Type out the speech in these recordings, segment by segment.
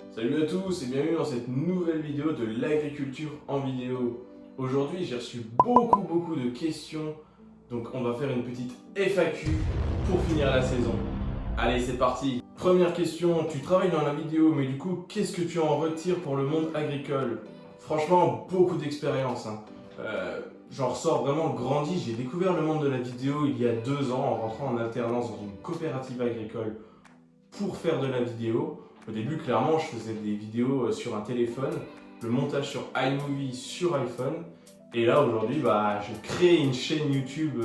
Salut à tous et bienvenue dans cette nouvelle vidéo de l'agriculture en vidéo. Aujourd'hui j'ai reçu beaucoup de questions, donc on va faire une petite FAQ pour finir la saison. Allez, c'est parti. Première question, tu travailles dans la vidéo, mais du coup qu'est-ce que tu en retires pour le monde agricole? Franchement, beaucoup d'expérience. J'en ressors vraiment grandi. J'ai découvert le monde de la vidéo il y a 2 ans en rentrant en alternance dans une coopérative agricole pour faire de la vidéo. Au début, clairement, je faisais des vidéos sur un téléphone, le montage sur iMovie sur iPhone. Et là, aujourd'hui, je crée une chaîne YouTube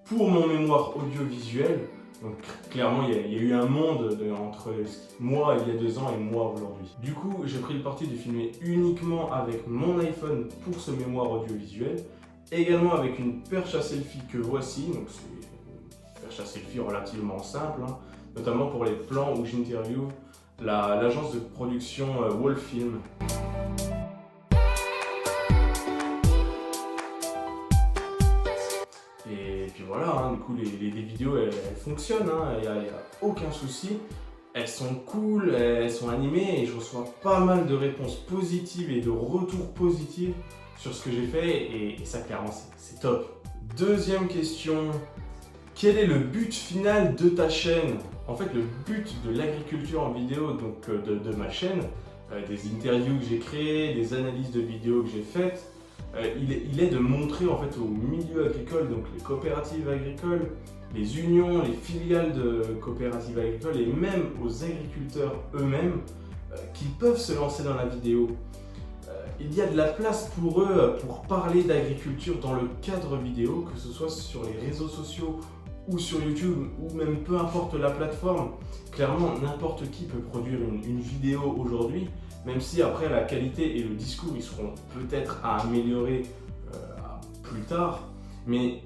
pour mon mémoire audiovisuel. Donc clairement, il y a eu un monde entre moi il y a 2 ans et moi aujourd'hui. Du coup, j'ai pris le parti de filmer uniquement avec mon iPhone pour ce mémoire audiovisuel. Également avec une perche à selfie que voici. Donc c'est une perche à selfie relativement simple, notamment pour les plans où j'interviewe l'agence de production Wolfilm. Et puis voilà, du coup les vidéos elles fonctionnent, il n'y a aucun souci. Elles sont cool, elles sont animées et je reçois pas mal de réponses positives et de retours positifs sur ce que j'ai fait et ça clairement c'est top. Deuxième question, quel est le but final de ta chaîne? En fait, le but de l'agriculture en vidéo, donc de ma chaîne, des interviews que j'ai créées, des analyses de vidéos que j'ai faites, il est de montrer en fait au milieu agricole, donc les coopératives agricoles, les unions, les filiales de coopératives agricoles et même aux agriculteurs eux-mêmes qu'ils peuvent se lancer dans la vidéo. Il y a de la place pour eux pour parler d'agriculture dans le cadre vidéo, que ce soit sur les réseaux sociaux ou sur YouTube, ou même peu importe la plateforme. Clairement, n'importe qui peut produire une vidéo aujourd'hui, même si après la qualité et le discours ils seront peut-être à améliorer plus tard, mais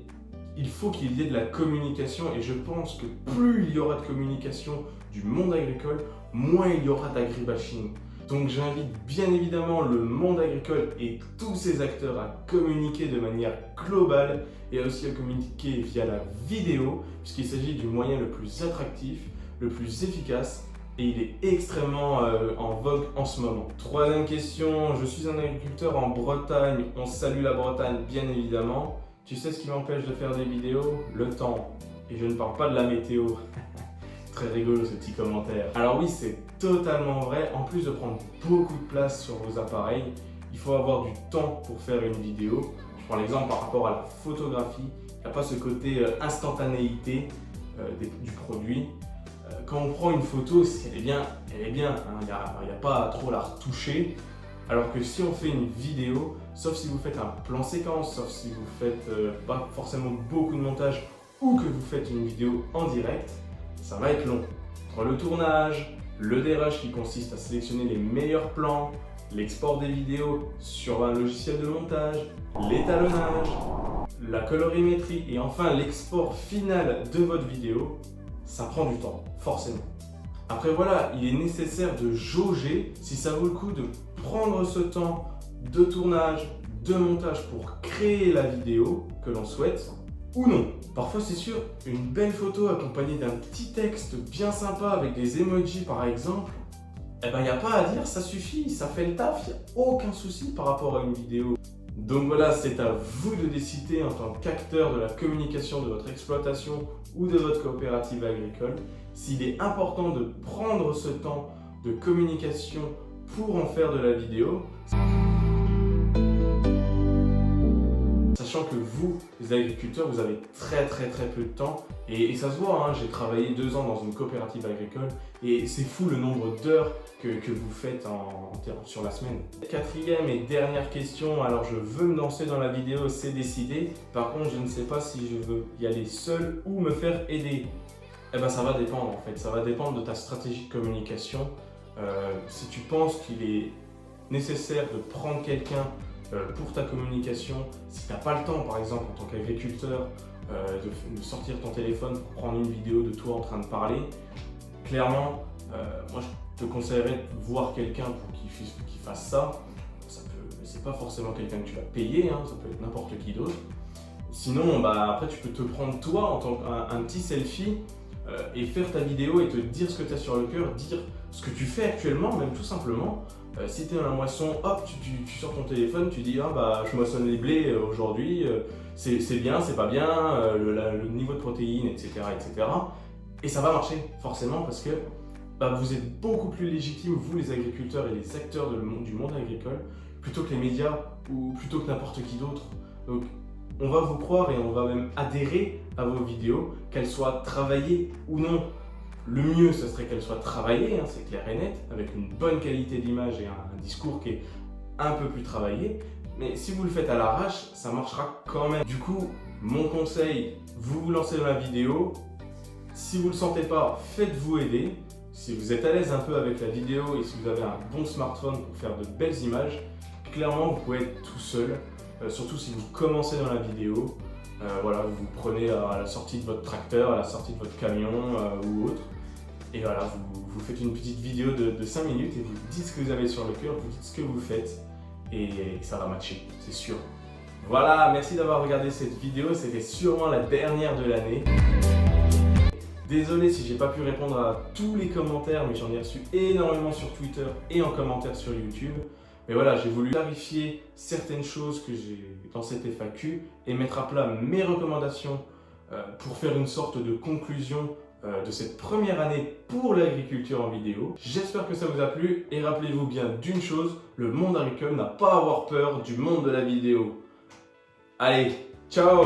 il faut qu'il y ait de la communication et je pense que plus il y aura de communication du monde agricole, moins il y aura d'agribashing. Donc j'invite bien évidemment le monde agricole et tous ses acteurs à communiquer de manière globale et aussi à communiquer via la vidéo, puisqu'il s'agit du moyen le plus attractif, le plus efficace et il est extrêmement en vogue en ce moment. Troisième question, je suis un agriculteur en Bretagne, on salue la Bretagne bien évidemment. Tu sais ce qui m'empêche de faire des vidéos? Le temps. Et je ne parle pas de la météo. Très rigolo ce petit commentaire. Alors oui, c'est totalement vrai. En plus de prendre beaucoup de place sur vos appareils, il faut avoir du temps pour faire une vidéo. Je prends l'exemple par rapport à la photographie. Il n'y a pas ce côté instantanéité du produit. Quand on prend une photo, si elle est bien, elle est bien. Il n'y a pas trop à la retoucher. Alors que si on fait une vidéo, sauf si vous faites un plan séquence, sauf si vous faites pas forcément beaucoup de montage ou que vous faites une vidéo en direct, ça va être long. Entre le tournage, le dérage qui consiste à sélectionner les meilleurs plans, l'export des vidéos sur un logiciel de montage, l'étalonnage, la colorimétrie et enfin l'export final de votre vidéo, ça prend du temps, forcément. Après voilà, il est nécessaire de jauger si ça vaut le coup de prendre ce temps de tournage, de montage pour créer la vidéo que l'on souhaite ou non. Parfois c'est sûr, une belle photo accompagnée d'un petit texte bien sympa avec des emojis par exemple, il n'y a pas à dire, ça suffit, ça fait le taf, il n'y a aucun souci par rapport à une vidéo. Donc voilà, c'est à vous de décider en tant qu'acteur de la communication de votre exploitation ou de votre coopérative agricole s'il est important de prendre ce temps de communication pour en faire de la vidéo. Sachant que vous, les agriculteurs, vous avez très peu de temps et ça se voit, j'ai travaillé 2 ans dans une coopérative agricole et c'est fou le nombre d'heures que vous faites sur la semaine. Quatrième et dernière question, alors je veux me lancer dans la vidéo, c'est décidé. Par contre, je ne sais pas si je veux y aller seul ou me faire aider. Ça va dépendre en fait, ça va dépendre de ta stratégie de communication. Si tu penses qu'il est nécessaire de prendre quelqu'un pour ta communication, si tu n'as pas le temps par exemple en tant qu'agriculteur de sortir ton téléphone pour prendre une vidéo de toi en train de parler, clairement moi je te conseillerais de voir quelqu'un pour qu'il fasse ça. C'est pas forcément quelqu'un que tu vas payer, ça peut être n'importe qui d'autre. Sinon après tu peux te prendre toi en tant qu'un petit selfie et faire ta vidéo et te dire ce que tu as sur le cœur, dire ce que tu fais actuellement, même tout simplement. Si tu es dans la moisson, hop, tu sors ton téléphone, tu dis ah bah je moissonne les blés aujourd'hui, c'est bien, c'est pas bien, le niveau de protéines, etc., etc. Et ça va marcher forcément parce que bah, vous êtes beaucoup plus légitimes, vous les agriculteurs et les acteurs du monde agricole, plutôt que les médias ou plutôt que n'importe qui d'autre. Donc on va vous croire et on va même adhérer à vos vidéos, qu'elles soient travaillées ou non. Le mieux, ce serait qu'elles soient travaillées, hein, c'est clair et net, avec une bonne qualité d'image et un discours qui est un peu plus travaillé. Mais si vous le faites à l'arrache, ça marchera quand même. Du coup, mon conseil, vous vous lancez dans la vidéo. Si vous ne le sentez pas, faites-vous aider. Si vous êtes à l'aise un peu avec la vidéo et si vous avez un bon smartphone pour faire de belles images, clairement, vous pouvez être tout seul. Surtout si vous commencez dans la vidéo. Voilà, vous prenez à la sortie de votre tracteur, à la sortie de votre camion ou autre. Et voilà, vous faites une petite vidéo de 5 minutes et vous dites ce que vous avez sur le cœur, vous dites ce que vous faites et ça va matcher, c'est sûr. Voilà, merci d'avoir regardé cette vidéo, c'était sûrement la dernière de l'année. Désolé si j'ai pas pu répondre à tous les commentaires, mais j'en ai reçu énormément sur Twitter et en commentaire sur YouTube. Mais voilà, j'ai voulu clarifier certaines choses que j'ai dans cette FAQ et mettre à plat mes recommandations pour faire une sorte de conclusion de cette première année pour l'agriculture en vidéo. J'espère que ça vous a plu et rappelez-vous bien d'une chose, le monde agricole n'a pas à avoir peur du monde de la vidéo. Allez, ciao!